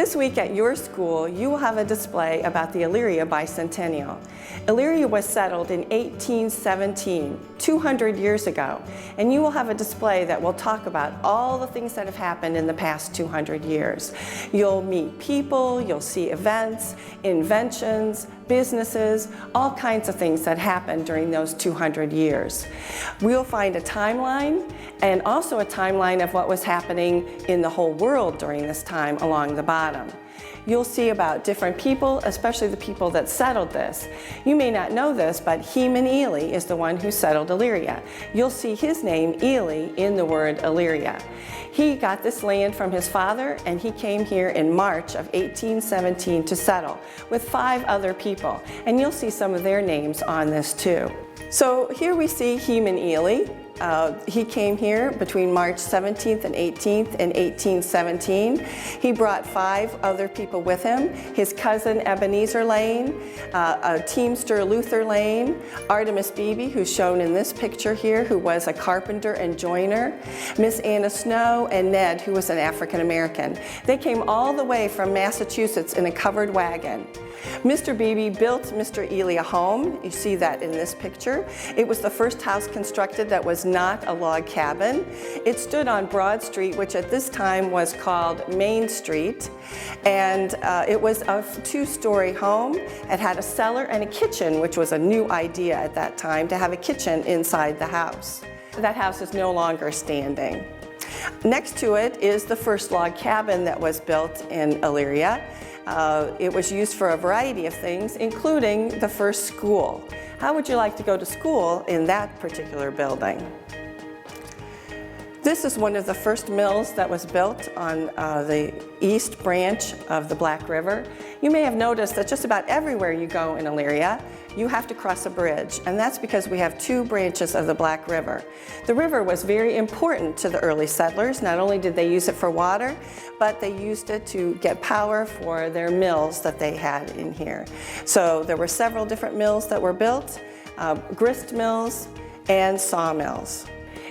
This week at your school, you will have a display about the Elyria Bicentennial. Elyria was settled in 1817, 200 years ago, and you will have a display that will talk about all the things that have happened in the past 200 years. You'll meet people, you'll see events, inventions, businesses, all kinds of things that happened during those 200 years. We'll find a timeline and also a timeline of what was happening in the whole world during this time along the bottom. You'll see about different people, especially the people that settled this. You may not know this, but Heman Ely is the one who settled Elyria. You'll see his name, Ely, in the word Elyria. He got this land from his father, and he came here in March of 1817 to settle with 5 other people. And you'll see some of their names on this too. So here we see Heman Ely. He came here between March 17th and 18th in 1817. He brought 5 other people with him: his cousin Ebenezer Lane, a teamster Luther Lane, Artemis Beebe, who's shown in this picture here, who was a carpenter and joiner, Miss Anna Snow, and Ned, who was an African American. They came all the way from Massachusetts in a covered wagon. Mr. Beebe built Mr. Ely a home. You see that in this picture. It was the first house constructed that was not a log cabin. It stood on Broad Street, which at this time was called Main Street, and it was a 2-story home. It had a cellar and a kitchen, which was a new idea at that time, to have a kitchen inside the house. That house is no longer standing. Next to it is the first log cabin that was built in Elyria. It was used for a variety of things, including the first school. How would you like to go to school in that particular building? This is one of the first mills that was built on the east branch of the Black River. You may have noticed that just about everywhere you go in Elyria, you have to cross a bridge, and that's because we have 2 branches of the Black River. The river was very important to the early settlers. Not only did they use it for water, but they used it to get power for their mills that they had in here. So there were several different mills that were built, grist mills and sawmills.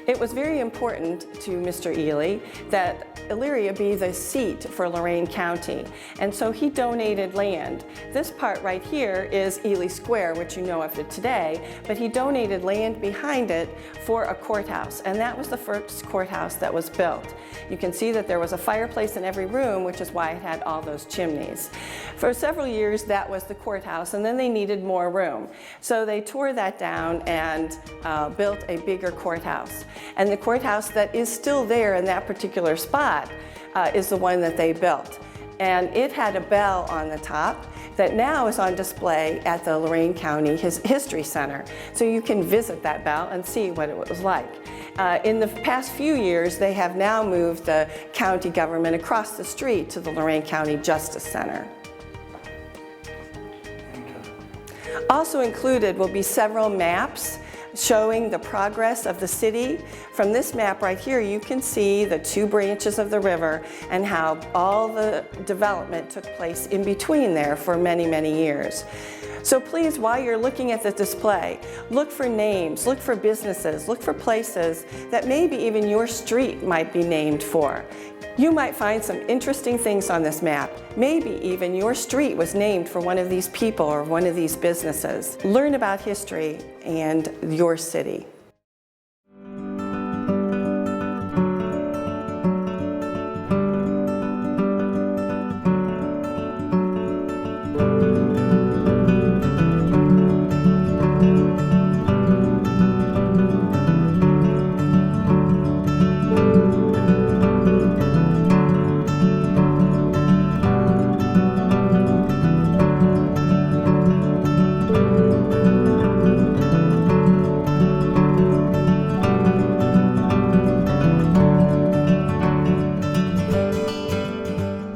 It was very important to Mr. Ely that Elyria be the seat for Lorain County, and so he donated land. This part right here is Ely Square, which you know of it today, but he donated land behind it for a courthouse, and that was the first courthouse that was built. You can see that there was a fireplace in every room, which is why it had all those chimneys. For several years, that was the courthouse, and then they needed more room. So they tore that down and built a bigger courthouse. And the courthouse that is still there in that particular spot is the one that they built. And it had a bell on the top that now is on display at the Lorain County History Center. So you can visit that bell and see what it was like. In the past few years, they have now moved the county government across the street to the Lorain County Justice Center. Also included will be several maps showing the progress of the city. From this map right here, you can see the 2 branches of the river and how all the development took place in between there for many, many years. So please, while you're looking at the display, look for names, look for businesses, look for places that maybe even your street might be named for. You might find some interesting things on this map. Maybe even your street was named for one of these people or one of these businesses. Learn about history and your city.